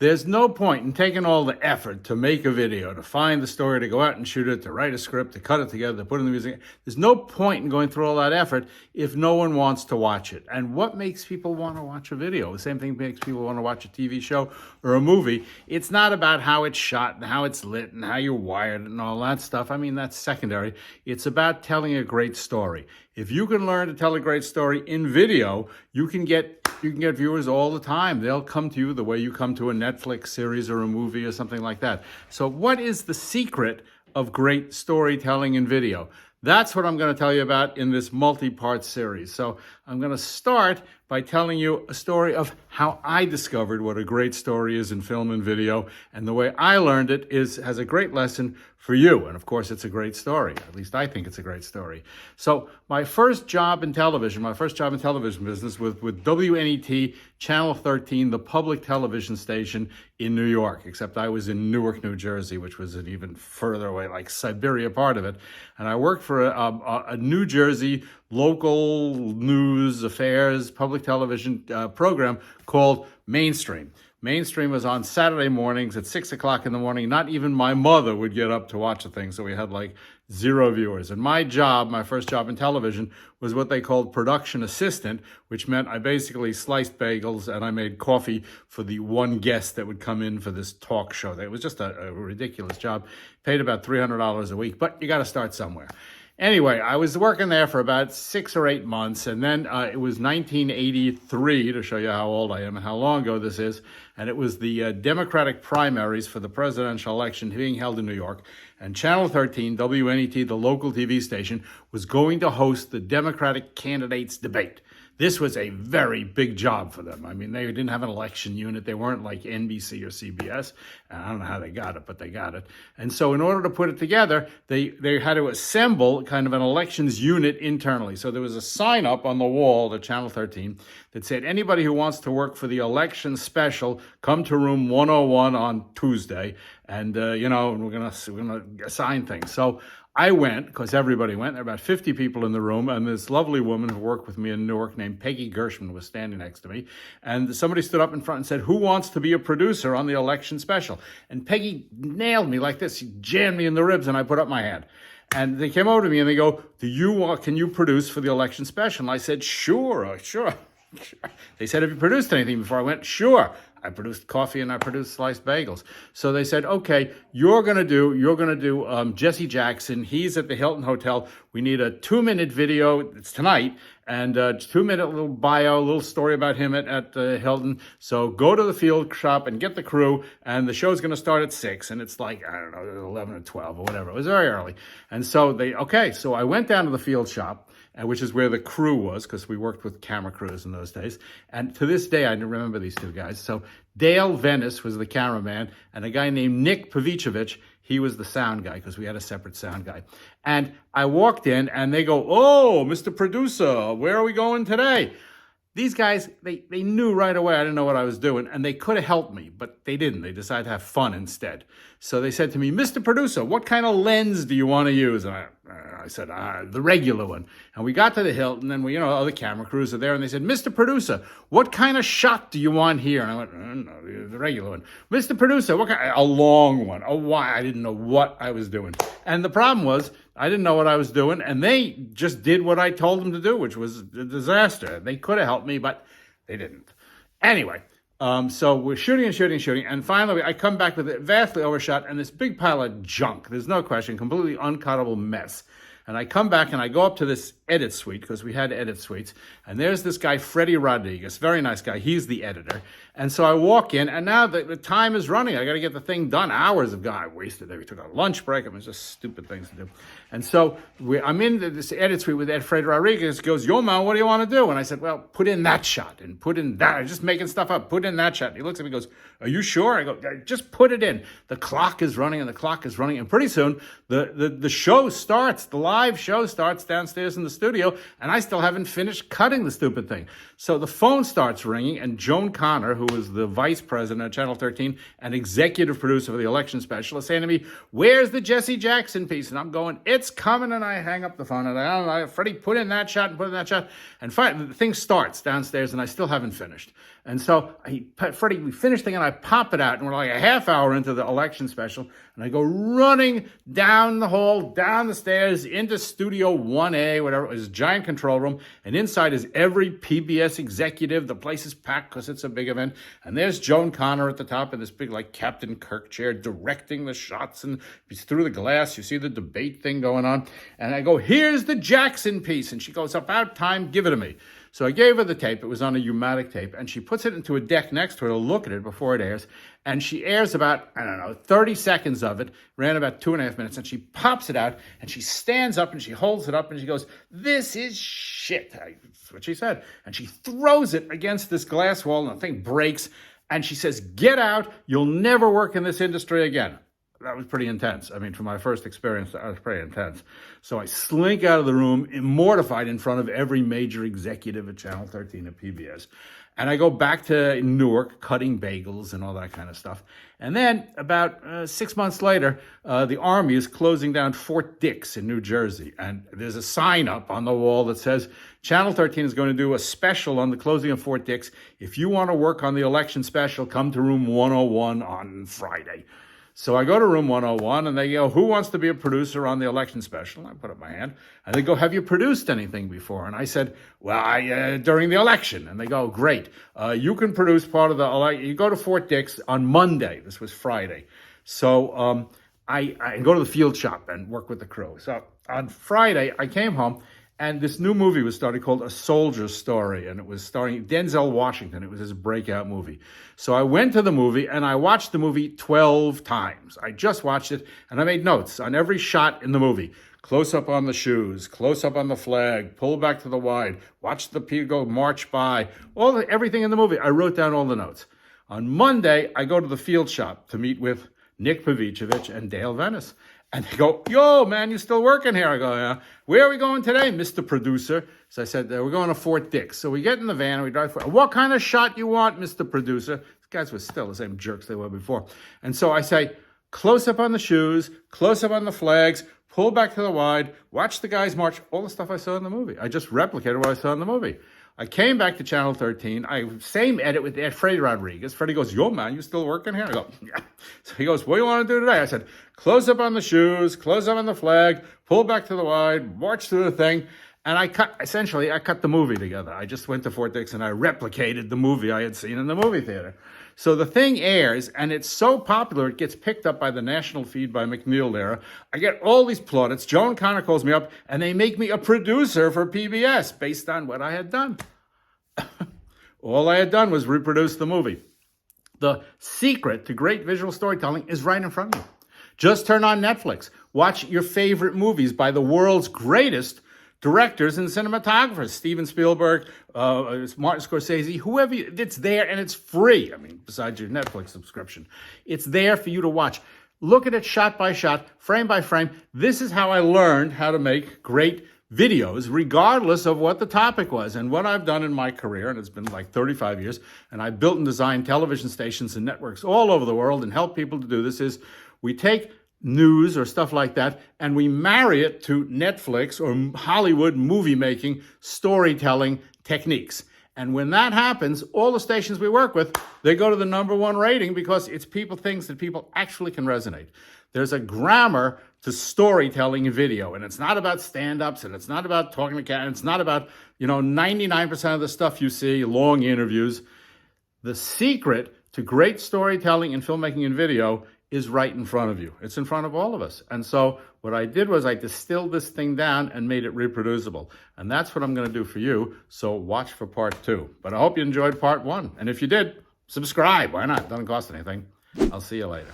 There's no point in taking all the effort to make a video, to find the story, to go out and shoot it, to write a script, to cut it together, to put in the music. There's no point in going through all that effort if no one wants to watch it. And what makes people want to watch a video? The same thing makes people want to watch a TV show or a movie. It's not about how it's shot and how it's lit and how you're wired and all that stuff. I mean, that's secondary. It's about telling a great story. If you can learn to tell a great story in video, you can get viewers all the time. They'll come to you the way you come to a Netflix series or a movie or something like that. So what is the secret of great storytelling in video? That's what I'm going to tell you about in this multi-part series. So I'm going to start by telling you a story of how I discovered what a great story is in film and video. And the way I learned it has a great lesson for you. And of course, it's a great story. At least I think it's a great story. So my first job in television business was with WNET, Channel 13, the public television station in New York, except I was in Newark, New Jersey, which was an even further away, like Siberia part of it. And I worked for a New Jersey local news affairs public television program called Mainstream. Mainstream was on Saturday mornings at 6 o'clock in the morning. Not even my mother would get up to watch the thing, so we had like 0 viewers. And my first job in television, was what they called production assistant, which meant I basically sliced bagels and I made coffee for the one guest that would come in for this talk show. It was just a ridiculous job. Paid about $300 a week, but you got to start somewhere. Anyway, I was working there for about 6 or 8 months, and then it was 1983, to show you how old I am and how long ago this is, and it was the Democratic primaries for the presidential election being held in New York, and Channel 13, WNET, the local TV station, was going to host the Democratic candidates debate. This was a very big job for them. I mean, they didn't have an election unit. They weren't like NBC or CBS. And I don't know how they got it, but they got it. And so in order to put it together, they had to assemble kind of an elections unit internally. So there was a sign up on the wall at Channel 13 that said, anybody who wants to work for the election special, come to room 101 on Tuesday. And, we're going to assign things. So I went, because everybody went. There were about 50 people in the room, and this lovely woman who worked with me in Newark named Peggy Gershman was standing next to me. And somebody stood up in front and said, who wants to be a producer on the election special? And Peggy nailed me like this. She jammed me in the ribs, and I put up my hand. And they came over to me, and they go, can you produce for the election special? And I said, sure. They said, have you produced anything before? I went, sure. I produced coffee and I produced sliced bagels. So they said, okay, you're going to do Jesse Jackson. He's at the Hilton Hotel. We need a 2-minute video. It's tonight. And a 2-minute little bio, little story about him at Hilton. So go to the field shop and get the crew. And the show's going to start at 6. And it's like, I don't know, 11 or 12 or whatever. It was very early. And so so I went down to the field shop, which is where the crew was, because we worked with camera crews in those days. And to this day, I remember these two guys. So Dale Venice was the cameraman, and a guy named Nick Pavicevic, he was the sound guy, because we had a separate sound guy. And I walked in, and they go, oh, Mr. Producer, where are we going today? These guys, they knew right away I didn't know what I was doing, and they could have helped me, but they didn't. They decided to have fun instead. So they said to me, Mr. Producer, what kind of lens do you want to use? And I said, the regular one. And we got to the Hilton, and other camera crews are there, and they said, Mr. Producer, what kind of shot do you want here? And I went, no, the regular one. Mr. Producer, a long one. Oh, why? I didn't know what I was doing. And the problem was, I didn't know what I was doing, and they just did what I told them to do, which was a disaster. They could have helped me, but they didn't. Anyway, so we're shooting, and finally I come back with it vastly overshot and this big pile of junk. There's no question, completely uncuttable mess. And I come back and I go up to this edit suite, because we had edit suites. And there's this guy, Freddie Rodriguez, very nice guy. He's the editor. And so I walk in, and now the time is running. I got to get the thing done. Hours have gone. I wasted it. We took a lunch break. It was just stupid things to do. And so I'm in this edit suite with Freddie Rodriguez. He goes, yo, man, what do you want to do? And I said, well, put in that shot and put in that. I'm just making stuff up. Put in that shot. And he looks at me and goes, are you sure? I go, just put it in. The clock is running, and the clock is running. And pretty soon, the show starts. The live show starts downstairs in the studio, and I still haven't finished cutting the stupid thing. So the phone starts ringing, and Joan Connor, who was the vice president of Channel 13 and executive producer for the election special, is saying to me, where's the Jesse Jackson piece? And I'm going, it's coming, and I hang up the phone, and Freddie, put in that shot and put in that shot. And finally, the thing starts downstairs, and I still haven't finished. And so Freddie, we finished thing and I pop it out and we're like a half hour into the election special and I go running down the hall, down the stairs, into Studio 1A, whatever. It was a giant control room. And inside is every PBS executive. The place is packed because it's a big event. And there's Joan Connor at the top of this big like Captain Kirk chair directing the shots. And through the glass, you see the debate thing going on. And I go, here's the Jackson piece. And she goes, about time, give it to me. So I gave her the tape. It was on a U-matic tape. And she puts it into a deck next to her to look at it before it airs. And she airs about, 30 seconds of it. Ran about 2.5 minutes. And she pops it out. And she stands up and she holds it up. And she goes, this is shit. That's what she said. And she throws it against this glass wall. And the thing breaks. And she says, get out. You'll never work in this industry again. That was pretty intense. I mean, for my first experience, that was pretty intense. So I slink out of the room, mortified in front of every major executive at Channel 13 at PBS. And I go back to Newark, cutting bagels and all that kind of stuff. And then about 6 months later, the Army is closing down Fort Dix in New Jersey. And there's a sign up on the wall that says, Channel 13 is going to do a special on the closing of Fort Dix. If you want to work on the election special, come to room 101 on Friday. So I go to room 101 and they go, who wants to be a producer on the election special? I put up my hand and they go, have you produced anything before? And I said, well, during the election. And they go, great. You can produce part of the election. You go to Fort Dix on Monday. This was Friday. So I go to the field shop and work with the crew. So on Friday, I came home. And this new movie was started called A Soldier's Story, and it was starring Denzel Washington. It was his breakout movie. So I went to the movie, and I watched the movie 12 times. I just watched it, and I made notes on every shot in the movie. Close up on the shoes, close up on the flag, pull back to the wide, watch the people go march by, everything in the movie. I wrote down all the notes. On Monday, I go to the field shop to meet with Nick Pavicevic and Dale Venice. And they go, yo, man, you still working here? I go, yeah. Where are we going today, Mr. Producer? So I said, we're going to Fort Dix. So we get in the van and we drive. What kind of shot you want, Mr. Producer? These guys were still the same jerks they were before. And so I say, close up on the shoes, close up on the flags, pull back to the wide, watch the guys march, all the stuff I saw in the movie. I just replicated what I saw in the movie. I came back to Channel 13. Same edit with Freddie Rodriguez. Freddie goes, yo, man, you still working here? I go, yeah. So he goes, what do you want to do today? I said, close up on the shoes, close up on the flag, pull back to the wide, march through the thing. And I cut the movie together. I just went to Fort Dix and I replicated the movie I had seen in the movie theater. So the thing airs, and it's so popular, it gets picked up by the national feed by McNeil there. I get all these plaudits. Joan Connor calls me up, and they make me a producer for PBS based on what I had done. All I had done was reproduce the movie. The secret to great visual storytelling is right in front of you. Just turn on Netflix. Watch your favorite movies by the world's greatest directors and cinematographers, Steven Spielberg, Martin Scorsese, whoever, it's there and it's free. I mean, besides your Netflix subscription. It's there for you to watch. Look at it shot by shot, frame by frame. This is how I learned how to make great videos, regardless of what the topic was. And what I've done in my career, and it's been like 35 years, and I've built and designed television stations and networks all over the world and help people to do this, is we take news or stuff like that, and we marry it to Netflix or Hollywood movie-making storytelling techniques. And when that happens, all the stations we work with, they go to the #1 rating because it's things that people actually can resonate. There's a grammar to storytelling in video, and it's not about stand-ups, and it's not about talking to cats, it's not about, 99% of the stuff you see, long interviews. The secret to great storytelling and filmmaking and video is right in front of you. It's in front of all of us. And so what I did was I distilled this thing down and made it reproducible. And that's what I'm going to do for you. So watch for part 2. But I hope you enjoyed part 1. And if you did, subscribe. Why not? It doesn't cost anything. I'll see you later.